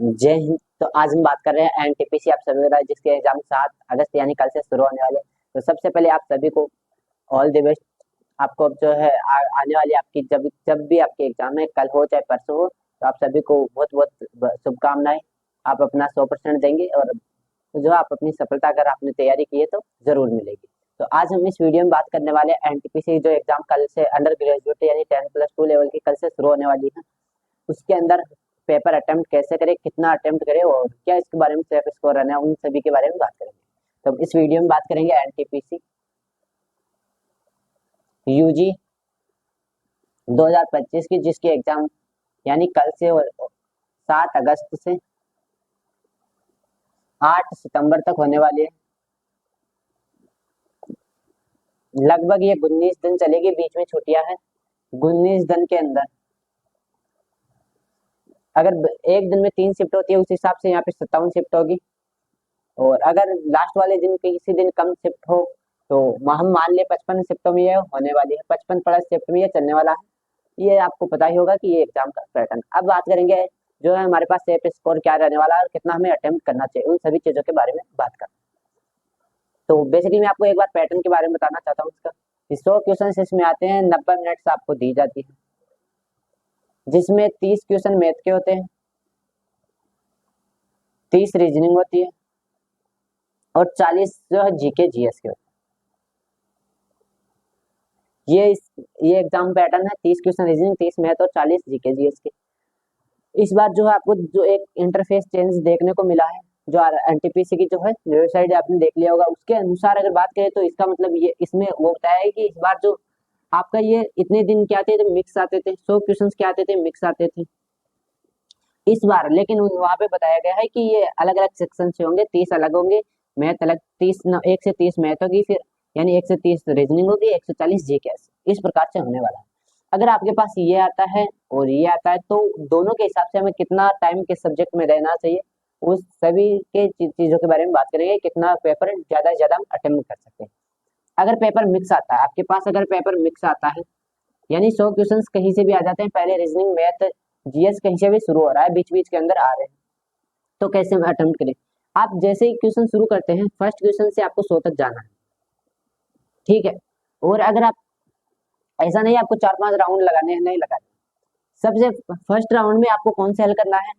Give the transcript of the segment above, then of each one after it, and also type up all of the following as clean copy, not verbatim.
जय हिंद। तो आज हम बात कर रहे हैं एनटीपीसी, आप सभी का जिसके एग्जाम 7 अगस्त यानी कल से शुरू होने वाले। तो सबसे पहले आप सभी को ऑल द बेस्ट। आपको अब जो है आने वाली आपकी जब जब भी आपकी एग्जाम है, कल हो चाहे परसों हो, तो आप सभी को बहुत बहुत शुभकामनाएं। आप अपना 100% देंगे और जो आप अपनी सफलता अगर आपने तैयारी की है तो जरूर मिलेगी। तो आज हम इस वीडियो में बात करने वाले हैं एनटीपीसी जो एग्जाम कल से अंडर ग्रेजुएट यानी 10+2 लेवल की कल से शुरू होने वाली है, उसके अंदर पेपर अटेम्प्ट कैसे करें, कितना अटेम्प्ट करें और क्या इसके बारे में सेफ स्कोर रहना है, उन सभी के बारे में बात करेंगे। तो इस वीडियो में बात करेंगे एनटीपीसी यूजी 2025 की, जिसकी एग्जाम यानी कल से 7 अगस्त से 8 सितंबर तक होने वाली है। लगभग ये 19 दिन चलेगी, बीच में छुट्टियां हैं। 19 दिन के अंदर अगर एक दिन में 3 शिफ्ट होती है, उस हिसाब से यहाँ पे 57 शिफ्ट होगी। और अगर लास्ट वाले दिन किसी दिन कम शिफ्ट हो तो हम मान ले 55 शिफ्टों में ये होने वाली है, 55 प्लस शिफ्ट में ये चलने वाला है। ये आपको पता ही होगा कि ये एग्जाम का पैटर्न। अब बात करेंगे जो है हमारे पास सेफ स्कोर क्या रहने वाला है और कितना हमें अटेम्प्ट करना चाहिए, उन सभी चीजों के बारे में बात कर। तो बेसिकली मैं आपको एक बार पैटर्न के बारे में बताना चाहता हूँ इसका। 100 क्वेश्चन इसमें आते हैं, 90 मिनट्स आपको दी जाती है, जिसमें 30 क्वेश्चन मैथ के होते हैं, 30 रीजनिंग होती है और 40 जो है जीके जीएस के होते हैं। ये एग्जाम पैटर्न है, 30 क्वेश्चन रीजनिंग, 30 मैथ और 40 जीके जीएस के। इस बार जो है आपको जो एक इंटरफेस चेंज देखने को मिला है, जो एनटीपीसी की जो है वेबसाइट आपने देख लिया होगा, उसके अनुसार अगर बात करें तो इसका मतलब ये इसमें वो बताया है कि इस बार जो आपका ये इतने दिन क्या आते थे, मिक्स आते थे, 100 क्वेश्चन क्या आते थे, मिक्स आते थे इस बार। लेकिन वहां पे बताया गया है कि ये अलग अलग सेक्शन से होंगे, 30 अलग होंगे, मैथ अलग, 1 से 30 मैथ होगी, फिर यानी 1 से 30 रीजनिंग होगी, 140 जीके, इस प्रकार से होने वाला है। अगर आपके पास ये आता है और ये आता है तो दोनों के हिसाब से हमें कितना टाइम किस सब्जेक्ट में रहना चाहिए, उस सभी के चीजों के बारे में बात करेंगे, कितना पेपर ज्यादा से ज्यादा हम अटेम्प्ट कर सकते हैं। अगर पेपर मिक्स आता है आपके पास, अगर पेपर मिक्स आता है यानी 100 क्वेश्चंस कहीं से भी आ जाते हैं, पहले रीजनिंग मैथ जीएस कहीं से भी शुरू हो रहा है, बीच बीच के अंदर आ रहे हैं, तो कैसे हम अटेम्प्ट करें। आप जैसे ही क्वेश्चन शुरू करते हैं, फर्स्ट क्वेश्चन से आपको 100 तक जाना है, ठीक है। और अगर आप ऐसा नहीं आपको 4-5 राउंड लगाने हैं, नहीं लगाने, सबसे फर्स्ट राउंड में आपको कौन से हल करना है,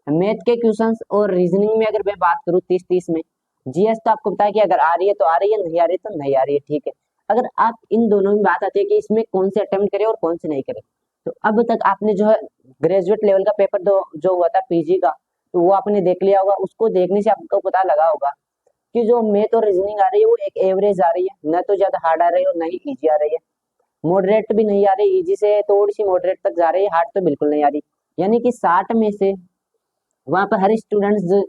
मैथ के क्वेश्चंस। और रीजनिंग में अगर मैं बात करूँ 30-30 में, जीएस तो आपको पता है कि अगर आ रही है तो आ रही है, नहीं आ रही है तो नहीं आ रही है, ठीक है। अगर आप इन दोनों में बात आती है कि इसमें कौन से अटेम्प्ट करें और कौन से नहीं करें, तो अब तक आपने जो है ग्रेजुएट लेवल का पेपर जो हुआ था पीजी का, तो वो आपने देख लिया होगा। उसको देखने से आपको पता लगा होगा कि जो मैथ और रीजनिंग आ रही है वो एक एवरेज आ रही है, न तो ज्यादा हार्ड आ रही है और न ही इजी आ रही है, मॉडरेट भी नहीं आ रही, इजी से थोड़ी सी मॉडरेट तक जा रही है, हार्ड तो बिल्कुल नहीं आ रही। यानी कि 60 में से वहां पर हर स्टूडेंट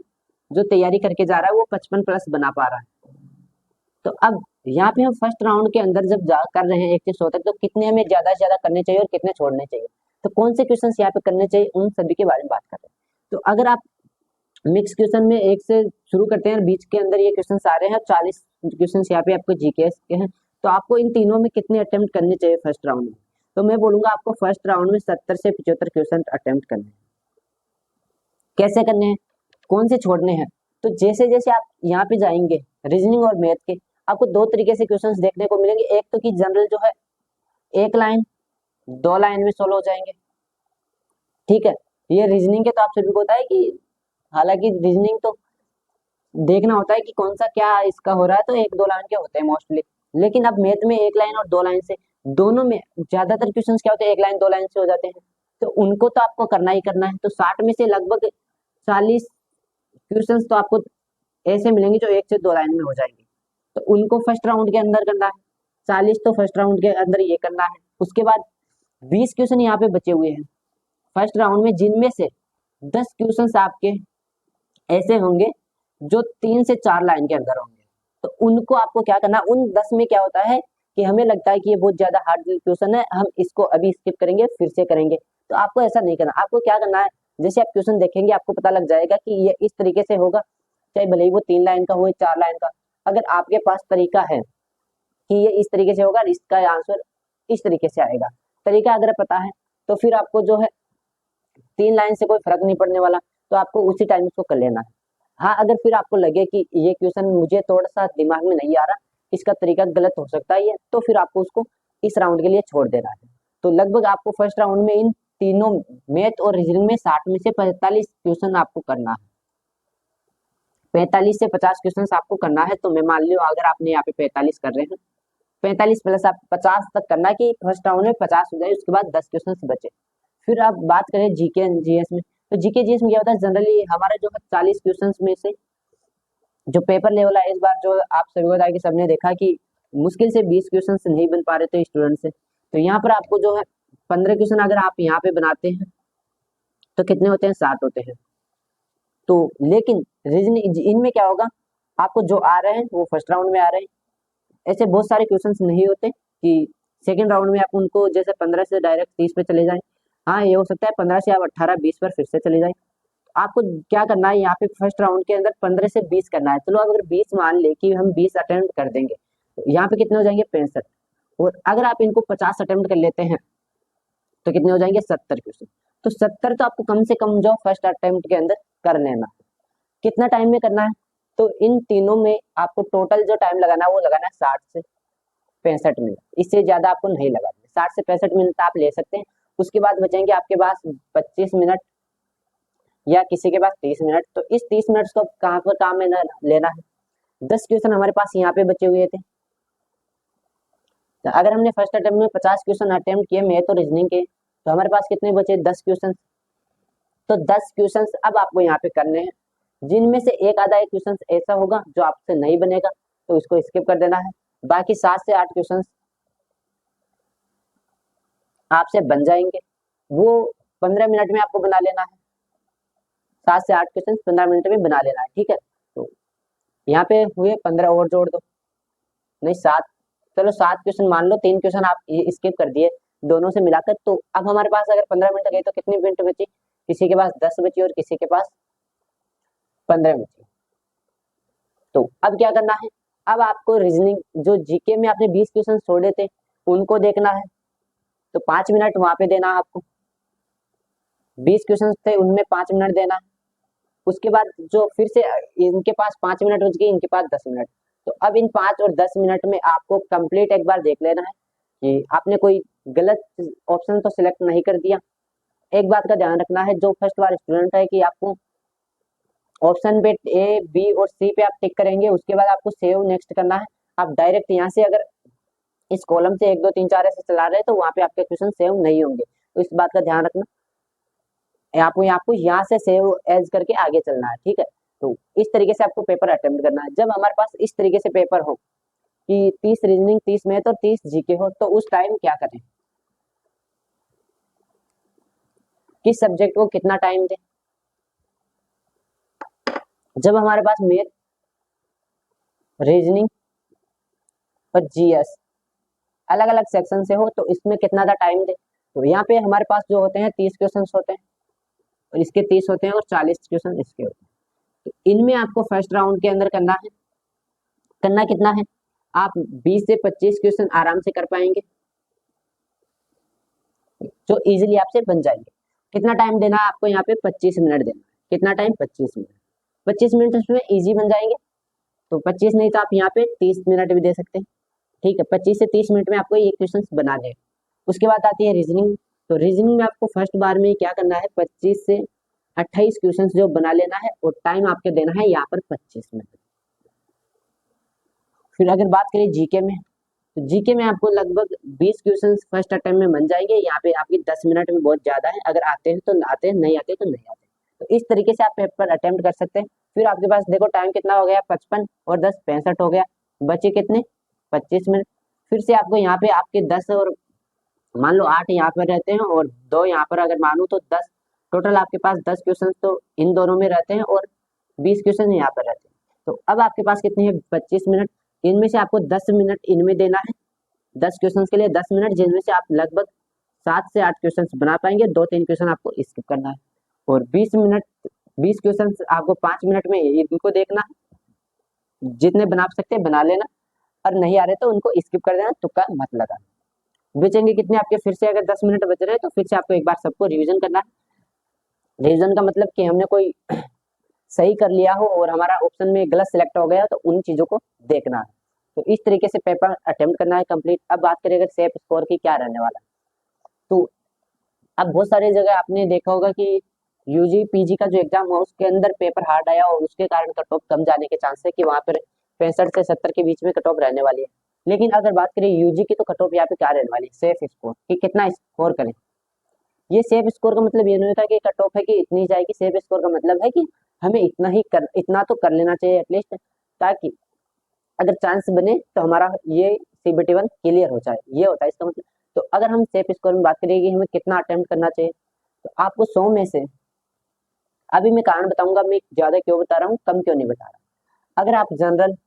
जो तैयारी करके जा रहा है वो 55 प्लस बना पा रहा है। तो अब यहाँ पे हम फर्स्ट राउंड के अंदर जब जा कर रहे हैं 1 से 100 तक, तो कितने हमें ज्यादा से ज्यादा करने चाहिए और कितने छोड़ने चाहिए, तो कौन से क्वेश्चन यहाँ पे करने चाहिए, उन सभी के बारे में बात कर रहे हैं। तो अगर आप मिक्स क्वेश्चन में 1 से शुरू करते हैं, बीच के अंदर ये क्वेश्चन आ रहे हैं, 40 क्वेश्चन यहाँ पे आपको जीके के हैं, तो आपको इन तीनों में कितने अटेम्प्ट करने चाहिए फर्स्ट राउंड में। तो मैं बोलूंगा आपको फर्स्ट राउंड में 70 से 75 क्वेश्चन अटेम्प्ट करने हैं। कैसे करने हैं, कौन से छोड़ने हैं, तो जैसे जैसे आप यहाँ पे जाएंगे रीजनिंग और मैथ के, आपको दो तरीके से क्वेश्चंस देखने को मिलेंगे। एक तो कि जनरल जो है 1 लाइन 2 लाइन में सोल्व हो जाएंगे, ठीक है। ये रीजनिंग के तो आप सभी को पता है कि हालांकि रीजनिंग तो देखना होता है कि कौन सा क्या इसका हो रहा है, तो 1-2 लाइन के होते हैं मोस्टली। लेकिन अब मैथ में 1 लाइन और 2 लाइन से, दोनों में ज्यादातर क्वेश्चंस क्या होते हैं, 1 लाइन 2 लाइन से हो जाते हैं, तो उनको तो आपको करना ही करना है। तो 60 में से लगभग 40 क्वेश्चंस तो आपको ऐसे मिलेंगे जो 1 से 2 लाइन में हो जाएंगे, तो उनको फर्स्ट राउंड के अंदर करना है। 40 तो फर्स्ट राउंड के अंदर ये करना है। उसके बाद 20 क्वेश्चन यहाँ पे बचे हुए हैं फर्स्ट राउंड में, जिनमें से 10 क्वेश्चंस आपके ऐसे होंगे जो 3 से 4 लाइन के अंदर होंगे। तो उनको आपको क्या करना, उन 10 में क्या होता है कि हमें लगता है कि ये बहुत ज्यादा हार्ड क्वेश्चन है, हम इसको अभी स्किप करेंगे फिर से करेंगे, तो आपको ऐसा नहीं करना। आपको क्या करना है, जैसे आप क्वेश्चन देखेंगे आपको पता लग जाएगा कि ये इस तरीके से होगा, चाहे भले ही वो 3 लाइन का हो 4 लाइन का। अगर आपके पास तरीका है कि ये इस तरीके से होगा, इसका आंसर इस तरीके से आएगा, तरीका अगर पता है, तो फिर आपको जो है 3 लाइन से कोई फर्क नहीं पड़ने वाला। तो आपको उसी टाइम इसको कर लेना है। हाँ, अगर फिर आपको लगे कि ये क्वेश्चन मुझे थोड़ा सा दिमाग में नहीं आ रहा, इसका तरीका गलत हो सकता है ये, तो फिर आपको उसको इस राउंड के लिए छोड़ देना है। तो लगभग आपको फर्स्ट राउंड में इन तीनों मैथ और रीजनिंग में 60 में से 45 क्वेश्चन आपको करना है। 45 से 50 क्वेश्चन आपको करना है। तो मैं मान लियो अगर आपने यहाँ पे 45 कर रहे हैं, 45 प्लस आप 50 तक करना है कि फर्स्ट राउंड में 50 हो जाए, उसके बाद 10 क्वेश्चन बचे। फिर आप बात करें जीके एंड जीएस में, तो जीके जीएस में क्या होता है, जनरली हमारा जो है 40 क्वेश्चन में से जो पेपर लेवल है, इस बार जो आप सभी को बताया कि सबने देखा कि मुश्किल से 20 क्वेश्चन नहीं बन पा रहे थे स्टूडेंट से। तो यहाँ पर आपको जो है 15 क्वेश्चन अगर आप यहाँ पे बनाते हैं तो कितने होते हैं, 60 होते हैं। तो लेकिन रीजनिंग इनमें क्या होगा, आपको जो आ रहे हैं वो फर्स्ट राउंड में आ रहे हैं। ऐसे बहुत सारे क्वेश्चन नहीं होते कि सेकेंड राउंड में आप उनको जैसे 15 से डायरेक्ट 30 पे चले जाएं। हाँ, ये हो सकता है 15 से आप 18-20 पर फिर से चले जाएं। आपको क्या करना है, यहाँ पे फर्स्ट राउंड के अंदर 15 से 20 करना है। चलो अगर 20 मान ले कि हम 20 अटेम्प्ट कर देंगे, तो यहाँ पे कितने हो जाएंगे, 65। और अगर आप इनको 50 अटेम्प्ट कर लेते हैं तो कितने हो जाएंगे, 70 क्वेश्चन। तो 70 तो आपको कम से कम जो फर्स्ट अटेम्प्ट के अंदर कर लेना है। कितना टाइम में करना है, तो इन तीनों में आपको टोटल जो टाइम लगाना है वो लगाना है 60 से 65 मिनट। इससे ज्यादा आपको नहीं लगाना, 60 से 65 मिनट आप ले सकते हैं। उसके बाद बचेंगे आपके पास 25 मिनट या किसी के पास 30 मिनट। तो इस 30 मिनट को कहाँ पर काम में लेना है, 10 क्वेश्चन हमारे पास यहाँ पे बचे हुए थे। तो अगर हमने फर्स्ट अटेम्प्ट में 50 क्वेश्चन अटेम्प्ट किए मैथ और रीजनिंग के, तो हमारे पास कितने बचे, 10 क्वेश्चन। तो 10 क्वेश्चन अब आपको यहाँ पे करने हैं, जिनमें से एक आधा एक क्वेश्चन ऐसा होगा जो आपसे नहीं बनेगा, तो उसको स्किप कर देना है। बाकी 7 से 8 क्वेश्चन आपसे बन जाएंगे, वो 15 मिनट में आपको बना लेना है। 7 से 8 क्वेश्चन 15 मिनट में बना लेना है, ठीक है। तो यहाँ पे हुए 15 और जोड़ दो, नहीं 7, चलो 7 क्वेश्चन मान लो, 3 क्वेश्चन आप स्किप कर दिए दोनों से मिलाकर। तो अब हमारे पास अगर 15 मिनट गए तो कितनी मिनट बची, किसी के पास 10 बची और किसी के पास 15 बची। तो अब क्या करना है, अब आपको रीजनिंग जो जीके में आपने 20 क्वेश्चन छोड़े थे उनको देखना है। तो 5 मिनट वहां पे देना है आपको, 20 क्वेश्चन थे उनमें 5 मिनट देना है। उसके बाद जो फिर से इनके पास 5 मिनट बच गए, इनके पास 10 मिनट। तो अब इन 5 और 10 मिनट में आपको कंप्लीट एक बार देख लेना है कि आपने कोई गलत ऑप्शन तो सिलेक्ट नहीं कर दिया। एक बात का ध्यान रखना है, जो फर्स्ट बार स्टूडेंट है, कि आपको ऑप्शन पे ए बी और सी पे आप टिक करेंगे, उसके बाद आपको सेव नेक्स्ट करना है। आप डायरेक्ट यहाँ से अगर इस कॉलम से 1 2 3 4 ऐसे चला रहे हैं तो वहां पे आपके क्वेश्चन सेव नहीं होंगे। तो इस बात का ध्यान रखना, आपको यहाँ से सेव एज करके आगे चलना है, ठीक है। तो इस तरीके से आपको पेपर अटेम्प्ट करना है। जब हमारे पास इस तरीके से पेपर हो कि 30 रीजनिंग, 30 मैथ और 30 जीके हो, तो उस टाइम क्या करें, किस सब्जेक्ट को कितना टाइम दें। जब हमारे पास मैथ, रीजनिंग और जीएस अलग अलग सेक्शन से हो, तो इसमें कितना टाइम दें। तो यहाँ पे हमारे पास जो होते हैं 30 क्वेश्चन होते हैं और इसके 30 होते हैं और 40 क्वेश्चन इसके होते हैं। तो इनमें आपको फर्स्ट राउंड के अंदर करना है, करना कितना है, आप 20 से 25 क्वेश्चन आराम से कर पाएंगे, जो इजीली आपसे बन जाएंगे। कितना टाइम देना है आपको, यहाँ पे 25 मिनट देना है। कितना टाइम, 25 मिनट। 25 मिनट उसमें इजी बन जाएंगे। तो 25 नहीं तो आप यहाँ पे 30 मिनट भी दे सकते हैं, ठीक है। 25 से 30 मिनट में आपको ये क्वेश्चन बना दें। उसके बाद आती है रीजनिंग। तो रीजनिंग में आपको फर्स्ट बार में क्या करना है, 25 से 28 क्वेश्चन जो बना लेना है, और टाइम आपके देना है यहाँ पर 25 मिनट। फिर अगर बात करें जीके में, तो जीके में आपको लगभग 20 क्वेश्चन फर्स्ट अटेम्प्ट में बन जाएंगे। यहाँ पे आपकी 10 मिनट में बहुत ज्यादा है, अगर आते हैं तो आते हैं, नहीं आते तो नहीं आते। तो इस तरीके से आप पेपर अटेम्प्ट कर सकते हैं। फिर आपके पास देखो टाइम कितना हो गया, 55 और 10 65 हो गया, बचे कितने, 25 मिनट। फिर से आपको यहाँ पे आपके 10 और मान लो 8 यहाँ पर रहते हैं और 2 यहाँ पर अगर मानू तो 10, टोटल आपके पास 10 क्वेश्चन तो इन दोनों में रहते हैं और 20 क्वेश्चन यहाँ पर रहते हैं। तो अब आपके पास कितने हैं, 25 मिनट। इनमें से आपको 10 मिनट इनमें देना है, 10 क्वेश्चन के लिए 10 मिनट, जिनमें से आप लगभग 7 से 8 क्वेश्चन बना पाएंगे, 2-3 क्वेश्चन आपको स्किप करना है। और 20 मिनट, 20 क्वेश्चन आपको 5 मिनट में इनको देखना है, जितने बना सकते हैं बना लेना, और नहीं आ रहे तो उनको स्किप कर देना, तुक्का मत लगाना। बचेंगे कितने आपके, फिर से अगर 10 मिनट बच रहे हैं तो फिर से आपको एक बार सबको रिवीजन करना है। रिवीजन का मतलब कि हमने कोई सही कर लिया हो और हमारा ऑप्शन में गलत सिलेक्ट हो गया तो उन चीजों को देखना है। तो इस तरीके से पेपर अटेम्प्ट करना है कंप्लीट। अब बात करें अगर सेफ स्कोर की क्या रहने वाला है, तो अब बहुत सारी जगह आपने देखा होगा कि यूजी पीजी का जो एग्जाम हुआ उसके अंदर पेपर हार्ड आया और उसके कारण कट ऑफ कम जाने के चांस है कि वहां पर 65 से 70 के बीच में कट ऑफ रहने वाली है। लेकिन अगर बात करें यूजी की तो कट ऑफ यहाँ पे क्या रहने वाली है, सेफ स्कोर कि कितना स्कोर करें। ये सेफ स्कोर का मतलब ये नहीं होता कि कट ऑफ है कि इतनी जाएगी, सेफ स्कोर का मतलब है कि हमें इतना तो कर लेना चाहिए एटलीस्ट, ताकि अगर चांस बने तो हमारा ये CBT1 क्लियर हो जाए, ये होता है इसका मतलब। तो अगर हम सेफ स्कोर में बात करें कि हमें कितना अटेम्प्ट करना चाहिए, तो आपको 100 में से, अभी मैं कारण बताऊंगा मैं ज्यादा क्यों बता रहा हूँ कम क्यों नहीं बता रहा। अगर आप जनरल,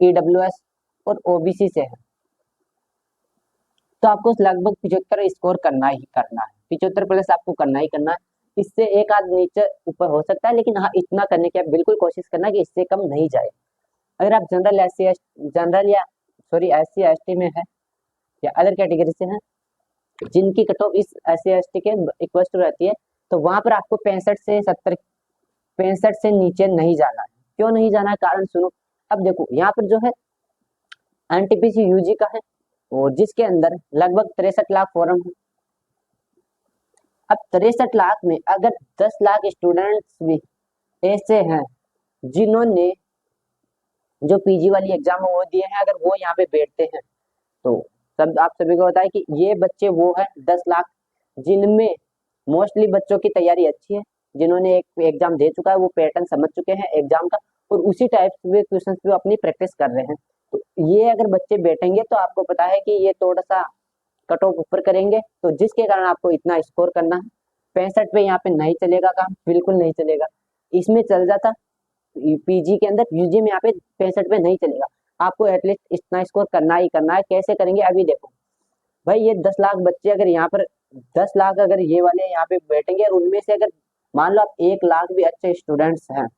EWS और OBC से है तो आपको लगभग 75 स्कोर करना ही करना है, 75 प्लस आपको करना ही करना है। इससे एक आध नीचे ऊपर हो सकता है, लेकिन हाँ इतना करने की आप बिल्कुल कोशिश करना कि इससे कम नहीं जाए। अगर आप जनरल या सॉरी SC ST में है या अदर कैटेगरी से है जिनकी कट ऑफ इस SC ST के इक्वल टू रहती है, तो वहां पर आपको 65 से नीचे नहीं जाना है। क्यों नहीं जाना है, कारण सुनो। अब देखो यहाँ पर जो है NTPC UG का है और जिसके अंदर लगभग 63 लाख फॉर्म है। अब 63 लाख में अगर 10 लाख स्टूडेंट्स भी ऐसे हैं जिन्होंने जो पीजी वाली एग्जाम वो दिए हैं, अगर वो यहाँ पे बैठते हैं तो सब आप सभी को पता है कि ये बच्चे वो है 10 लाख जिनमें मोस्टली बच्चों की तैयारी अच्छी है, जिन्होंने एक एग्जाम दे चुका है, वो पैटर्न समझ चुके हैं एग्जाम का और उसी टाइप के क्वेश्चन पे अपनी प्रैक्टिस कर रहे हैं। तो ये अगर बच्चे बैठेंगे तो आपको पता है कि ये थोड़ा सा कट ऑफ ऊपर करेंगे, तो जिसके कारण आपको इतना स्कोर करना है। 65 पे यहाँ पे नहीं चलेगा काम, बिल्कुल नहीं चलेगा। इसमें चल जाता पीजी के अंदर, यूजी में यहाँ पे 65 पे नहीं चलेगा। आपको एटलीस्ट इतना स्कोर करना ही करना है। कैसे करेंगे अभी देखो भाई, ये 10 लाख बच्चे अगर यहाँ पर 10 लाख अगर ये वाले यहाँ पे बैठेंगे और उनमें से अगर मान लो आप 1 लाख भी अच्छे स्टूडेंट्स हैं,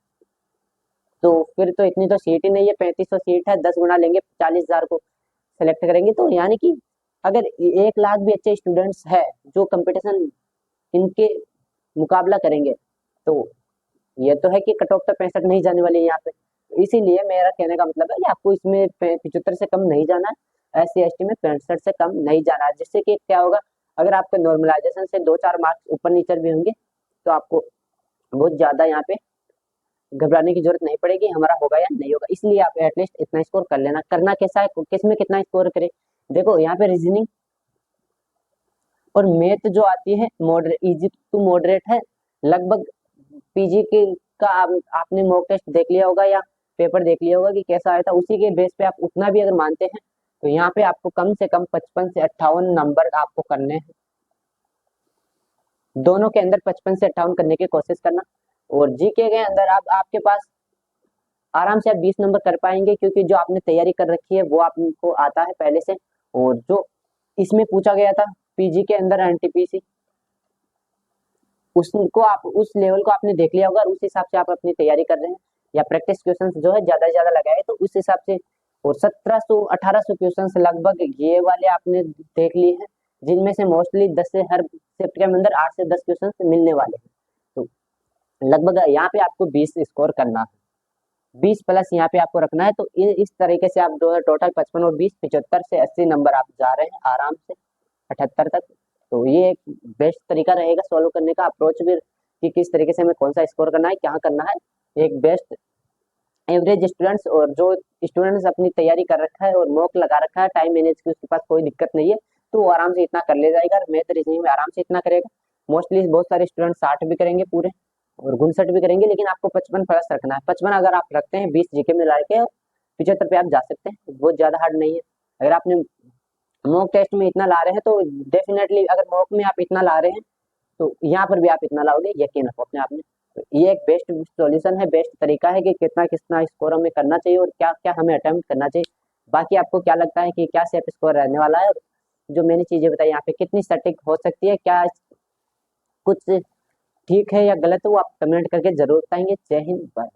तो फिर तो इतनी तो सीट ही नहीं है, 3500 सीट है, 10 गुना लेंगे 40,000 को सेलेक्ट करेंगे। तो यानी कि अगर 1 लाख भी अच्छे स्टूडेंट्स है जो कंपटीशन इनके मुकाबला करेंगे, तो ये तो है कि कट ऑफ तो 65 नहीं जाने वाली है यहाँ पे। इसीलिए मेरा कहने का मतलब है कि आपको इसमें 75 से कम नहीं जाना है, SC ST में 65 से कम नहीं जाना है। जिससे कि क्या होगा, अगर आपके नॉर्मलाइजेशन से 2-4 मार्क्स ऊपर नीचे भी होंगे तो आपको बहुत ज्यादा यहाँ पे घबराने की जरूरत नहीं पड़ेगी हमारा होगा या नहीं होगा। इसलिए आप एटलीस्ट इतना स्कोर कर लेना। करना कैसा है, किस में कितना स्कोर करे, देखो यहाँ पे रीजनिंग और मैथ जो आती है मॉडरेट, इजी टू मॉडरेट है। लगभग पीजी के का आपने मॉक टेस्ट देख लिया होगा या पेपर देख लिया होगा कि कैसा आया था, उसी के बेस पे आप उतना भी अगर मानते हैं तो यहाँ पे आपको कम से कम 55 से 58 नंबर आपको करने हैं। दोनों के अंदर 55 से 58 करने की कोशिश करना। और जीके के अंदर आपके पास आराम से आप 20 नंबर कर पाएंगे, क्योंकि जो आपने तैयारी कर रखी है वो आपको आता है पहले से। और जो इसमें पूछा गया था पीजी के अंदर NTPC, उसको आप उस लेवल को आपने देख लिया होगा और उस हिसाब से आप अपनी तैयारी कर रहे हैं या प्रैक्टिस क्वेश्चंस जो है ज्यादा से ज्यादा लगाए तो उस हिसाब से। और 1700-1800 क्वेश्चंस लगभग ये वाले आपने देख लिए हैं, जिनमें से मोस्टली 10 से हर शिफ्ट के अंदर 8 से 10 क्वेश्चंस मिलने वाले हैं। तो लगभग यहाँ पे आपको 20 स्कोर करना है, 20 प्लस यहाँ पे आपको रखना है। तो इस तरीके से आप जो है टोटल 55 और 20 75 से 80 नंबर आप जा रहे हैं आराम से 78 तक। तो ये एक बेस्ट तरीका रहेगा सॉल्व करने का अप्रोच भी, कि किस तरीके से हमें कौन सा स्कोर करना है, क्या करना है। एक बेस्ट एवरेज स्टूडेंट्स और जो स्टूडेंट्स अपनी तैयारी कर रखा है और मॉक लगा रखा है, टाइम मैनेज की उसके पास कोई दिक्कत नहीं है, तो वो आराम से इतना कर ले जाएगा। मैथ रीजनिंग में आराम से इतना करेगा। मोस्टली बहुत सारे स्टूडेंट 60 भी करेंगे पूरे और 59 भी करेंगे, लेकिन आपको 55 प्लस रखना है। 55 अगर आप रखते हैं 20 जीके में ला के 75 पे आप जा सकते हैं, बहुत ज्यादा हार्ड नहीं है। अगर आपने मॉक टेस्ट में इतना ला रहे हैं तो डेफिनेटली अगर मॉक में आप इतना ला रहे हैं तो यहाँ पर भी आप इतना लाओगे, यकीन रखो अपने आप में। तो ये एक बेस्ट सॉल्यूशन है, बेस्ट तरीका है कि कितना कितना स्कोर हमें करना चाहिए और क्या क्या हमें अटेम्प्ट करना चाहिए। बाकी आपको क्या लगता है कि क्या सेफ स्कोर रहने वाला है, और जो मैंने चीजें बताई यहाँ पे कितनी सटीक हो सकती है, क्या कुछ ठीक है या गलत है, वो आप कमेंट करके जरूर बताएंगे। जय हिंद, बाय।